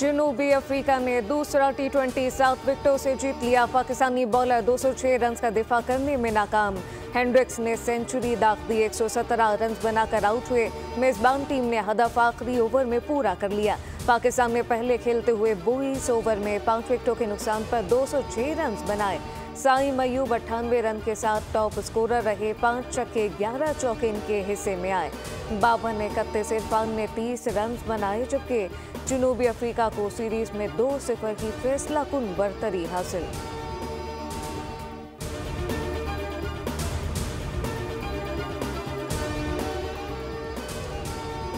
जनूबी अफ्रीका ने दूसरा टी20 7 विकेटों से जीत लिया। पाकिस्तानी बॉलर 206 रन का दिफा करने में नाकाम। हेंड्रिक्स ने सेंचुरी दाग दी, 117 रन बनाकर आउट हुए। मेजबान टीम ने हदफ आखिरी ओवर में पूरा कर लिया। पाकिस्तान ने पहले खेलते हुए 22 ओवर में 5 विकेटों के नुकसान पर 206 रन बनाए। साई मयूब 98 रन के साथ टॉप स्कोरर रहे। 5 छक्के 11 चौके इनके हिस्से में आए। बाबर ने 31, इरफान ने 30 रन बनाए, जबकि जनूबी अफ्रीका को सीरीज में 2-0 की फैसलाकुन बढ़तरी हासिल।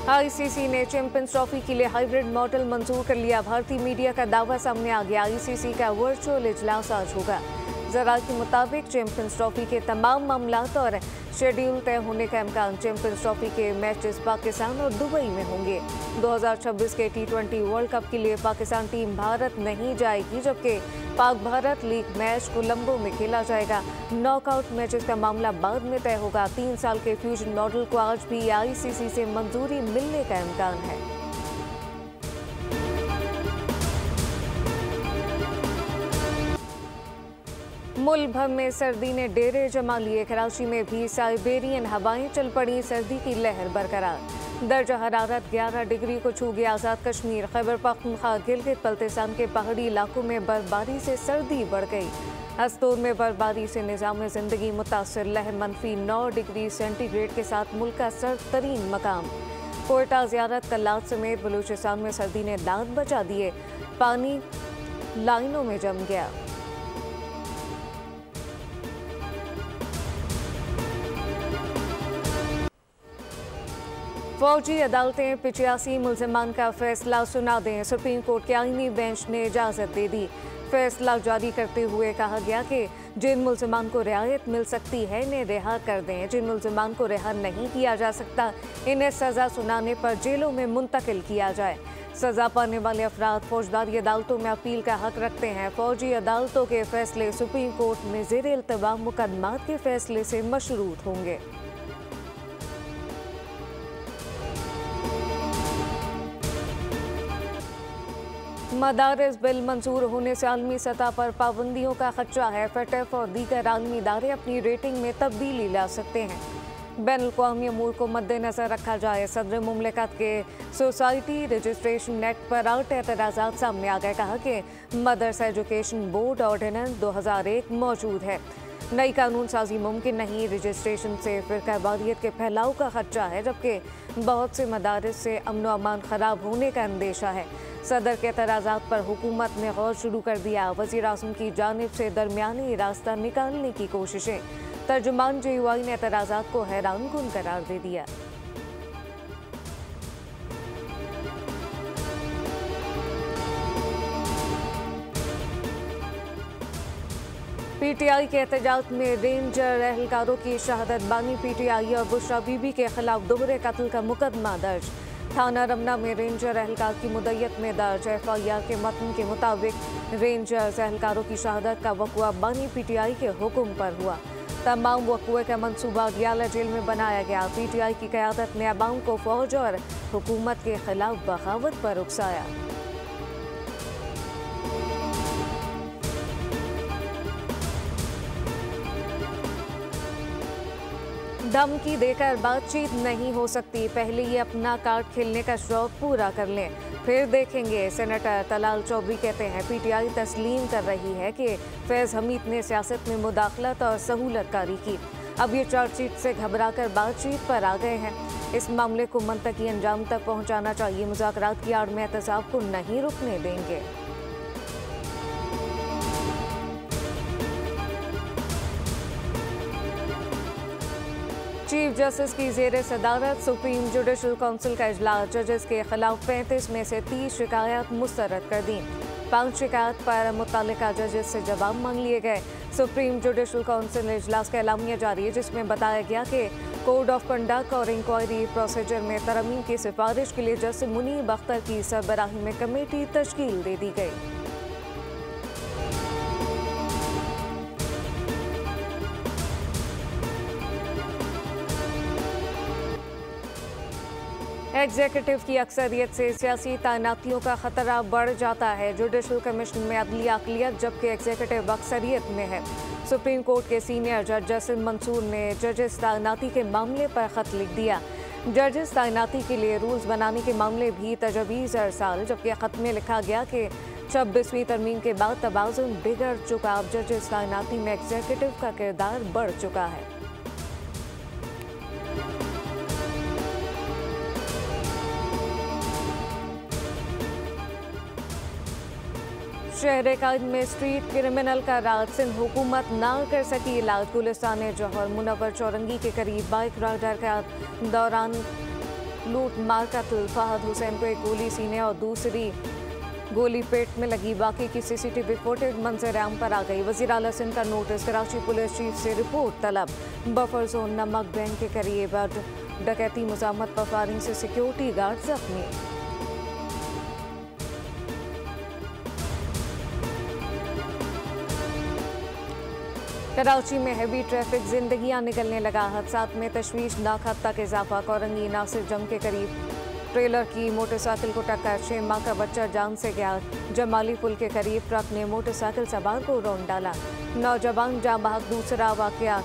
आईसीसी ने चैंपियंस ट्रॉफी के लिए हाइब्रिड मॉडल मंजूर कर लिया। भारतीय मीडिया का दावा सामने आ गया। आईसीसी का वर्चुअल इजलास आज होगा। जरा के मुताबिक चैंपियंस ट्रॉफी के तमाम मामलात और शेड्यूल तय होने का इम्कान। चैंपियंस ट्रॉफी के मैचेस पाकिस्तान और दुबई में होंगे। 2026 के टी20 वर्ल्ड कप के लिए पाकिस्तान टीम भारत नहीं जाएगी, जबकि पाक भारत लीग मैच कोलंबो में खेला जाएगा। नॉकआउट मैचेस का मामला बाद में तय होगा। 3 साल के फ्यूजन मॉडल को आज भी आईसीसी से मंजूरी मिलने का इम्कान है। मुल्क भर में सर्दी ने डेरे जमा लिए। कराची में भी साइबेरियन हवाएं चल पड़ी। सर्दी की लहर बरकरार। दर्जा हरारत 11 डिग्री को छू गया। आज़ाद कश्मीर, खैबर पख्तूनख्वा, गिलगित बल्तिस्तान के पहाड़ी इलाकों में बर्फबारी से सर्दी बढ़ गई। हस्तूर में बर्फबारी से निज़ाम ज़िंदगी मुतासर। लहर -9 डिग्री सेंटीग्रेड के साथ मुल्क का सर्द तरीन मकाम। कोयटा, ज़ियारत, कल्लात समेत बलूचिस्तान में सर्दी ने दांत बचा दिए। पानी लाइनों में जम गया। फौजी अदालतें 85 मुल्ज़िमान का फैसला सुना दें। सुप्रीम कोर्ट के आईनी बेंच ने इजाज़त दे दी। फैसला जारी करते हुए कहा गया कि जिन मुल्ज़िमान को रियायत मिल सकती है इन्हें रिहा कर दें। जिन मुल्ज़िमान को रिहा नहीं किया जा सकता इन्हें सज़ा सुनाने पर जेलों में मुंतकिल किया जाए। सज़ा पाने वाले अफराद फौजदारी अदालतों में अपील का हक रखते हैं। फौजी अदालतों के फैसले सुप्रीम कोर्ट में ज़ेर इल्तवा मुकदमात के फैसले से मशरूत होंगे। मदारिस बिल मंजूर होने से आलमी सतह पर पाबंदियों का खदशा है। फटेफ और दीगर आलमी इदारे अपनी रेटिंग में तब्दीली ला सकते हैं। बैन अल-अक़वामी अमूर को मद्देनजर रखा जाए। सदर मुमलिकत के सोसाइटी रजिस्ट्रेशन एक्ट पर 8 एतराज़ात सामने आ गए। कहा कि मदरसा एजुकेशन बोर्ड ऑर्डिनेंस 2001 मौजूद है। नई कानून साजी मुमकिन नहीं। रजिस्ट्रेशन से फ़िरक़ावारियत के फैलाव का खदशा है, जबकि बहुत से मदारिस से अमन व अमान ख़राब होने का अंदेशा है। सदर के एतराज़ात पर हुकूमत ने गौर शुरू कर दिया। वज़ीर आज़म की जानिब से दरमियानी रास्ता निकालने की कोशिशें। तर्जुमान JUI ने एतराज़ात को हैरानकुन करार दे दिया। PTI के एहतजाज में रेंजर एहलकारों की शहादत। बानी PTI और बुशरा बीबी के खिलाफ दोहरे कत्ल का मुकदमा दर्ज। थाना रमना में रेंजर एहलकार की मुद्दत में दर्ज। FIR के मतन के मुताबिक रेंजर्स एहलकारों की शहादत का वक़ुआ बानी PTI के हुक्म पर हुआ। तमाम वक़ुए का मनसूबा दियाला जेल में बनाया गया। PTI की क़यादत ने अवाम को फ़ौज और हुकूमत के खिलाफ बगावत पर उकसाया। धमकी देकर बातचीत नहीं हो सकती। पहले ये अपना कार्ड खेलने का शौक पूरा कर लें, फिर देखेंगे। सेनेटर तलाल चौधरी कहते हैं PTI तस्लीम कर रही है कि फैज़ हमीद ने सियासत में मुदाखलत और सहूलतकारी की। अब ये चार्जशीट से घबराकर बातचीत पर आ गए हैं। इस मामले को मंतकी अंजाम तक पहुँचाना चाहिए। मुज़ाकरात की आड़ में एहतसाब को नहीं रुकने देंगे। चीफ जस्टिस की ज़ेर सदारत सुप्रीम जुडिशल काउंसिल का इजलास। जजेस के खिलाफ 35 में से 30 शिकायत मुस्तरद कर दी। 5 शिकायत पर मुतल्लिका जजेस से जवाब मांग लिए गए। सुप्रीम जुडिशल काउंसिल इजलास का एलामिया जारी है, जिसमें बताया गया कि कोड ऑफ कंडक्ट और इंक्वायरी प्रोसीजर में तरमीम की सिफारिश के लिए जस्टिस मुनीब अख्तर की सरबराही में कमेटी तश्कील दे दी गई। एग्जीक्यूटिव की अक्सरियत से सियासी तैनातियों का खतरा बढ़ जाता है। जुडिशल कमीशन में अदली अक़लियत जबकि एग्जीक्यूटिव अक्सरियत में है। सुप्रीम कोर्ट के सीनियर जज जसीम मंसूर ने जजेस तैनाती के मामले पर खत लिख दिया। जजेस तैनाती के लिए रूल्स बनाने के मामले भी तजवीज़ अरसाल, जबकि खत में लिखा गया कि 26वीं तरमीम के बाद तवाज़ुन बिगड़ चुका। अब जजेस तैनाती में एग्जीक्यूटिव का किरदार बढ़ चुका है। शहर कायद में स्ट्रीट क्रिमिनल का राज, सिंध हुकूमत ना कर सकी इलाज। गुलिस्तान जौहर मुनव्वर चौरंगी के करीब बाइक राइडर का दौरान लूट मार कत्ल। फहद हुसैन को एक गोली सीने और दूसरी गोली पेट में लगी। बाकी की सीसीटीवी फुटेज मंजर आम पर आ गई। वज़ीर आला सिंध का नोटिस, कराची पुलिस चीफ से रिपोर्ट तलब। बफर जोन नमक बैंक के करीब डकैती मुज़ाहमत पर फायरिंग से सिक्योरिटी गार्ड जख्मी। कराची में हैवी ट्रैफिक, जिंदगियां निकलने लगा। हादसात में तशवीशनाक हद तक इजाफा। कोरंगी नासिर जंग के करीब ट्रेलर की मोटरसाइकिल को टक्कर, 6 माह का बच्चा जान से गया। जमाली पुल के करीब ट्रक ने मोटरसाइकिल सवार को रौंद डाला। नौजवान जाँ बहक। दूसरा वाकया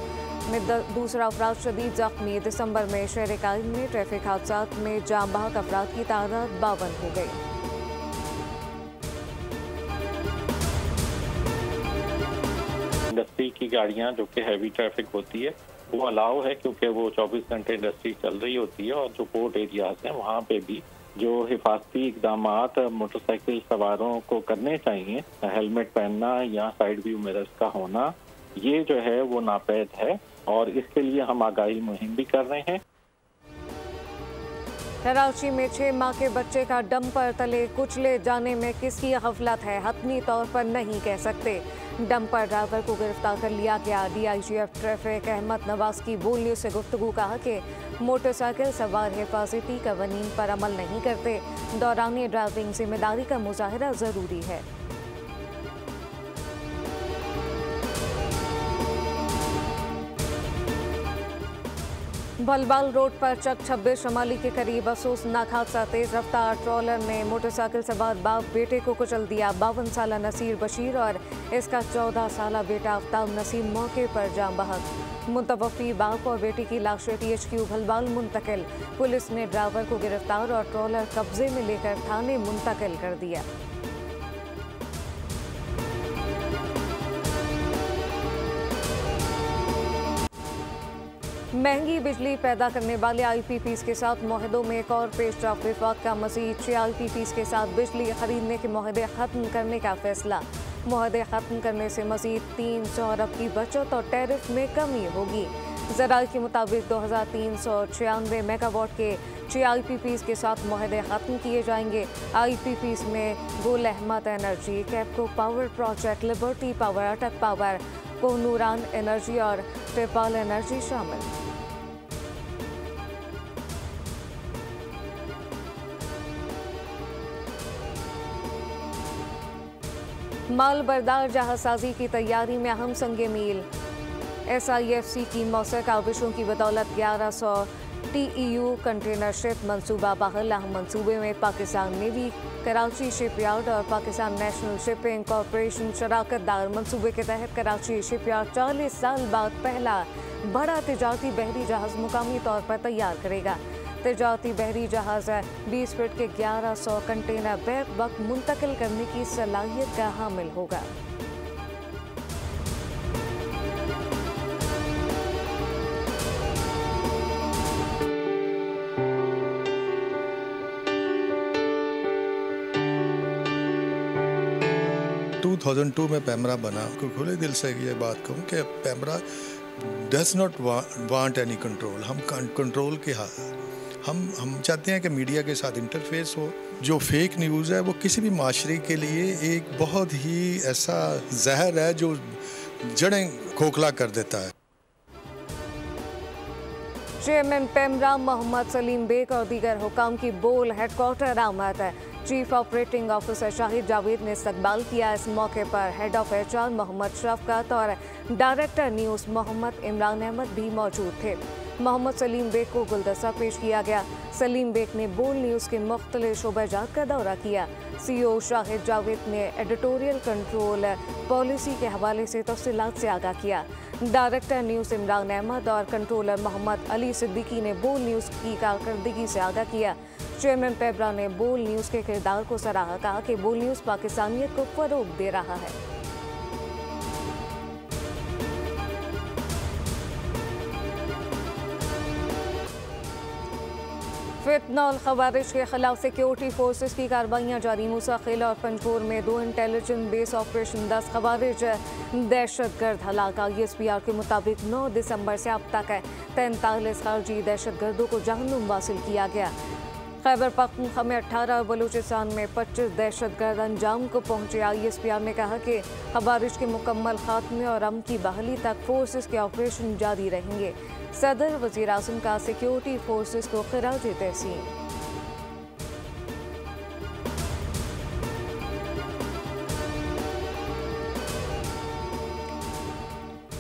में दूसरा अफराद शदीद जख्मी। दिसंबर में शहर कायद में ट्रैफिक हादसात में जाँ बहक अफराद की तादाद 52 हो गई। इंडस्ट्री की गाड़ियां जो कि हैवी ट्रैफिक होती है वो अलाउ है, क्योंकि वो 24 घंटे इंडस्ट्री चल रही होती है। और जो पोर्ट एरियाज हैं वहाँ पे भी जो हिफाजती इकदामात मोटरसाइकिल सवारों को करने चाहिए, हेलमेट पहनना या साइड व्यू मिरर्स का होना, ये जो है वो नापैद है। और इसके लिए हम आगाही मुहिम भी कर रहे हैं। कराची में 6 माह के बच्चे का डंपर तले कुचले जाने में किसकी गफलत है, हतमी तौर पर नहीं कह सकते। डंपर ड्राइवर को गिरफ्तार कर लिया गया। DIGF ट्रैफिक अहमद नवाज की बोल न्यूज़ से गुफ्तगू कहा कि मोटरसाइकिल सवार हिफाजती कवानीन पर अमल नहीं करते। दौरान ड्राइविंग जिम्मेदारी का मुजाहिरा ज़रूरी है। भलबाल रोड पर चक 26 शमाली के करीब अफसोसनाक हादसा। तेज रफ्तार ट्रॉलर ने मोटरसाइकिल सवार बाप बेटे को कुचल दिया। 52 साल नसीर बशीर और इसका 14 साल बेटा आफ्ताब नसीर मौके पर जाँ बहक। मुतवफ़ी बाप और बेटी की लाशें THQ भलबाल मुंतकिल। पुलिस ने ड्राइवर को गिरफ्तार और ट्रॉलर कब्जे में लेकर थाने मुंतकिल कर दिया। महंगी बिजली पैदा करने वाले IPPs के साथ मुआहदों में एक और पेशरफ। विफाक का मज़ीद 6 IPPs के साथ बिजली खरीदने के मुआहदे ख़त्म करने का फैसला। मुआहदे ख़त्म करने से मज़ीद 300 अरब की बचत और टैरिफ में कमी होगी। ज़राए के मुताबिक 2396 मेगावाट के 6 IPPs के साथ मुआहदे ख़त्म किए जाएंगे। IPPs में Gul Ahmad Energy, Kapco Power Project, Liberty Power, Attock Power, Kohinoor Energy और ट्रिपल एनर्जी शामिल। माल बरदार जहाज़साजी की तैयारी में अहम संगे मील। SIFC की मौसर काविशों की बदौलत 1100 TEU कंटेनर शिप मनसूबा बहाल। अहम मनसूबे में पाकिस्तान नेवी, कराची शिपयार्ड और पाकिस्तान नेशनल शिपिंग कॉरपोरेशन शराकत दार। मनसूबे के तहत कराची शिपयार्ड 40 साल बाद पहला बड़ा तिजारती बहरी जहाज़ मुकामी तौर पर तैयार करेगा। तिजारती बहरी जहाज़ 20 फीट के 1100 कंटेनर बैक वक्त मुंतकिल करने की सलाहियत का हामिल होगा। में पैमरा बना। खुले दिल से ये बात कहूँ कि PEMRA does not want any control. हम कंट्रोल के हम चाहते हैं कि मीडिया के साथ इंटरफेस हो। जो फेक न्यूज़ है वो किसी भी माशरे के लिए एक बहुत ही ऐसा जहर है जो जड़ें खोखला कर देता है। चेयरमैन पैमरा मोहम्मद सलीम बेग और दीगर हुकाम की बोल हेडक्वार्टर आमद है। Chief operating officer Shahid Javed ने इस्तकबाल किया। इस मौके पर हेड ऑफ HR मोहम्मद शफकत और डायरेक्टर न्यूज़ मोहम्मद इमरान अहमद भी मौजूद थे। मोहम्मद सलीम बेग को गुलदस्ता पेश किया गया। सलीम बेग ने बोल न्यूज़ के मुख्तलिफ शोबाजात का दौरा किया। CEO शाहिद जावेद ने एडिटोरियल कंट्रोल पॉलिसी के हवाले से तफसीलात से आगाह किया। डायरेक्टर न्यूज़ इमरान अहमद और कंट्रोलर मोहम्मद अली सिद्दीकी ने बोल न्यूज़ की कारकर्दगी से आगाह किया। चेयरमैन पेब्रा ने बोल न्यूज़ के किरदार को सराहा, कहा कि बोल न्यूज़ पाकिस्तानियत को फरोग दे रहा है। फितना और खवारिज के खिलाफ सिक्योरिटी फोर्सेस की कार्रवाइयाँ जारी। मूसा खेल और पंजकोर में 2 इंटेलिजेंस बेस ऑपरेशन, 10 खवारिज दहशतगर्द हलाक। ISPR के मुताबिक 9 दिसंबर से अब तक 43 खारजी दहशतगर्दों को जहन्नुम वासिल किया गया। खैबर पख्तूनख्वा में 18, बलूचिस्तान में 25 दहशतगर्द अंजाम को पहुंचे। ISPR ने कहा कि खवारिज के मुकम्मल खात्मे और अमन की बहाली तक फोर्सेस के ऑपरेशन जारी रहेंगे। सदर वज़ीर आज़म का सिक्योरिटी फोर्सेस को खिराज तहसीन।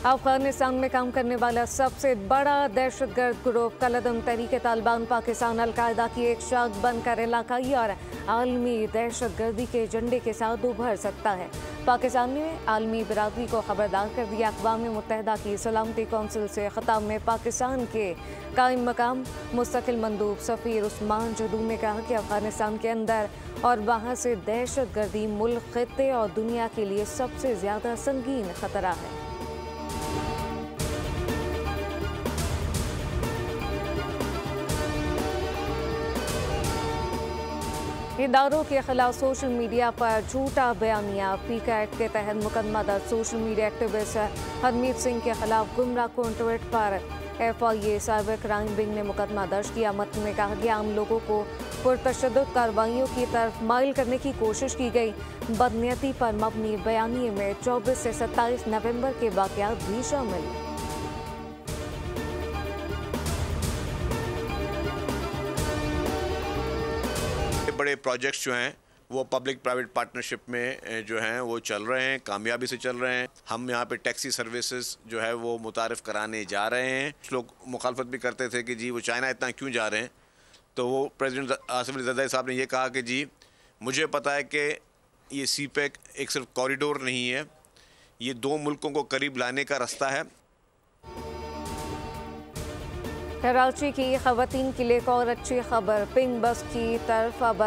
अफगानिस्तान में काम करने वाला सबसे बड़ा दहशतगर्द ग्रुप कलदम तहरीक तालिबान पाकिस्तान अल-कायदा की एक शाख बनकर इलाकाई और आलमी दहशतगर्दी के एजेंडे के साथ उभर सकता है। पाकिस्तान ने आलमी बिरादरी को खबरदार कर दिया। अक़वाम मुत्तहिदा की सलामती कौंसिल से खिताब में पाकिस्तान के कायम मकाम मुस्तकिल मंदूब सफ़ीर उस्मान जदू ने कहा कि अफगानिस्तान के अंदर और वहाँ से दहशतगर्दी मुल्क, खित्ते और दुनिया के लिए सबसे ज़्यादा संगीन खतरा है। इदारों के खिलाफ सोशल मीडिया पर झूठा बयानिया। पीका एक्ट के तहत मुकदमा दर्ज। Social media activist Harmeet Singh के खिलाफ गुमराह कुन ट्वीट पर FIA साइबर क्राइम विंग ने मुकदमा दर्ज किया। मतन में कहा कि आम लोगों को पुरतशद्दुद कार्रवाइयों की तरफ माइल करने की कोशिश की गई। बदनीयती पर मबनी बयानिए में 24 से 27 नवंबर के वाक़यात भी शामिल। बड़े प्रोजेक्ट्स जो हैं वो पब्लिक प्राइवेट पार्टनरशिप में जो हैं वो चल रहे हैं, कामयाबी से चल रहे हैं। हम यहाँ पे टैक्सी सर्विसेज जो है वो मुतारिफ़ कराने जा रहे हैं। कुछ लोग मुखालफत भी करते थे कि जी वो चाइना इतना क्यों जा रहे हैं, तो वो प्रेसिडेंट आसिफ अली ज़रदारी साहब ने ये कहा कि जी मुझे पता है कि ये CPEC एक सिर्फ कॉरिडोर नहीं है, ये 2 मुल्कों को करीब लाने का रास्ता है। कराची की खवातीन के लिए एक और अच्छी खबर। पिंक बस की तरफ अब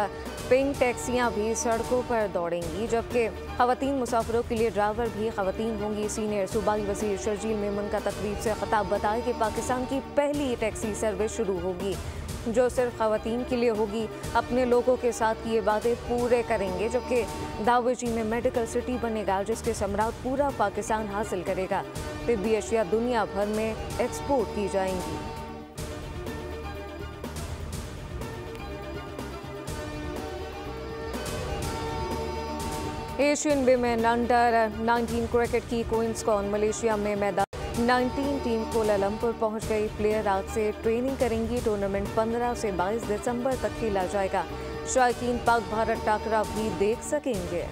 पिंक टैक्सियां भी सड़कों पर दौड़ेंगी, जबकि खवातीन मुसाफिरों के लिए ड्राइवर भी खवातीन होंगी। सीनियर सूबाई वज़ीर शर्जील मेमन का तकरीब से खिताब बताया कि पाकिस्तान की पहली टैक्सी सर्विस शुरू होगी जो सिर्फ खवातीन के लिए होगी। अपने लोगों के साथ ये वादे पूरे करेंगे, जबकि दावेजी में मेडिकल सिटी बनेगा जिसके समरात पूरा पाकिस्तान हासिल करेगा। तिब्बी अशिया दुनिया भर में एक्सपोर्ट की जाएंगी। एशियन विमेन अंडर 19 क्रिकेट की क्वींस कॉन मलेशिया में मैदान 19 टीम कोलालमपुर पहुंच गई। प्लेयर आज से ट्रेनिंग करेंगी। टूर्नामेंट 15 से 22 दिसंबर तक खेला जाएगा। शायकीन पाक भारत टाकरा भी देख सकेंगे।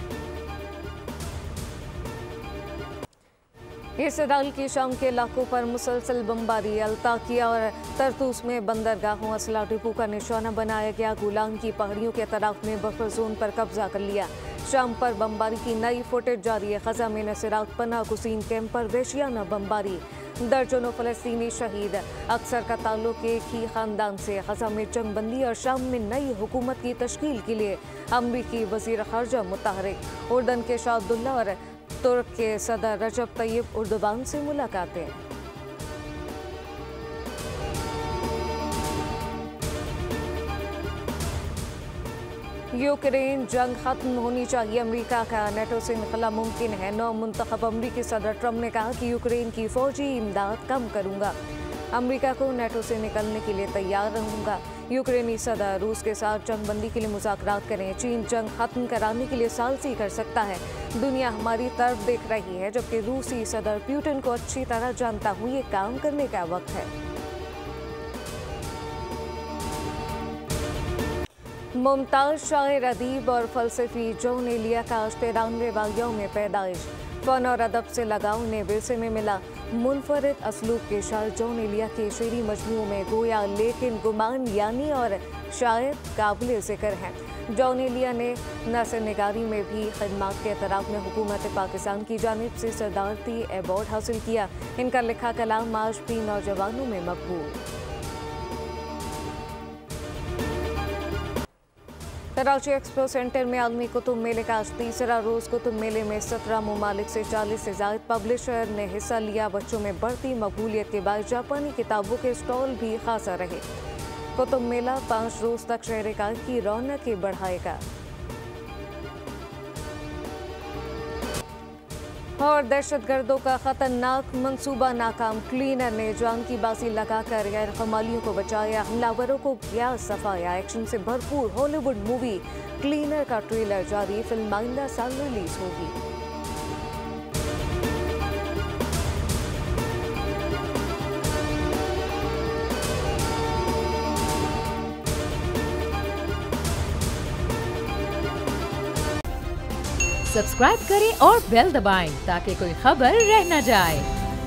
इसराइल की शाम के इलाकों पर मुसलसल बमबारी। अल्ताकिया और तरतूस में बंदरगाहों असला डिपो का निशाना बनाया गया। गोलान की पहाड़ियों के तरफ में बफर जोन पर कब्जा कर लिया। शाम पर बमबारी की नई फुटेज जारी है। ग़ज़ा में नसरात पनाह गुज़ीन कैंप पर वहशियाना बमबारी। दर्जनों फ़लस्तीनी शहीद। अक्सर का ताल्लुक एक ही ख़ानदान से। ग़ज़ा में जंगबंदी और शाम में नई हुकूमत की तश्कील के लिए अमरीकी वज़ीर ख़ारजा मुतहरिक। उर्दन के शाह अब्दुल्ला और तुर्क के सदर रजब तैयब उर्दुबान से मुलाकातें। यूक्रेन जंग खत्म होनी चाहिए। अमेरिका का नेटो से निकला मुमकिन है। नौ मुंतखब अमरीकी सदर ट्रंप ने कहा कि यूक्रेन की फौजी इमदाद कम करूंगा। अमेरिका को नेटो से निकलने के लिए तैयार रहूंगा। यूक्रेनी सदर रूस के साथ जंगबंदी के लिए मुज़ाकरात करें। चीन जंग खत्म कराने के लिए सालसी कर सकता है। दुनिया हमारी तरफ देख रही है, जबकि रूसी सदर पुतिन को अच्छी तरह जानता हूँ ये काम करने का वक्त है। मुमताज़ शायर, अदीब और फ़लसफ़ी जॉन एलिया का आज 93वां यौम पैदाइश। फ़न और अदब से लगाव उन्हें विरसे में मिला। मुनफरिद असलूब के शायर जॉन एलिया के शेरी मजमू में गोया लेकिन गुमान यानी और शायद काबिल ज़िक्र हैं। जॉन एलिया ने नसर निगारी में भी खिदमत के एतराफ़ में हुकूमत पाकिस्तान की जानिब से सदारती अवार्ड हासिल किया। इनका लिखा कलाम आज भी नौजवानों में मकबूल। कराची एक्सपो सेंटर में आलमी कुतुब मेले का आज तीसरा रोज़ कुतुब मेले में 17 ममालिक से 40 से ज़ायद पब्लिशर ने हिस्सा लिया। बच्चों में बढ़ती मकबूलियत के बाद जापानी किताबों के स्टॉल भी खासा रहे। कुतुब मेला 5 रोज़ तक शहर की रौनक बढ़ाएगा। और दहशतगर्दों का खतरनाक मंसूबा नाकाम, क्लीनर ने जान की बाजी लगाकर गैर कमालियों को बचाया, हमलावरों को किया सफाया। एक्शन से भरपूर हॉलीवुड मूवी क्लीनर का ट्रेलर जारी, फिल्म आइंदा साल रिलीज होगी। सब्सक्राइब करें और बेल दबाएं ताकि कोई खबर रह न जाए।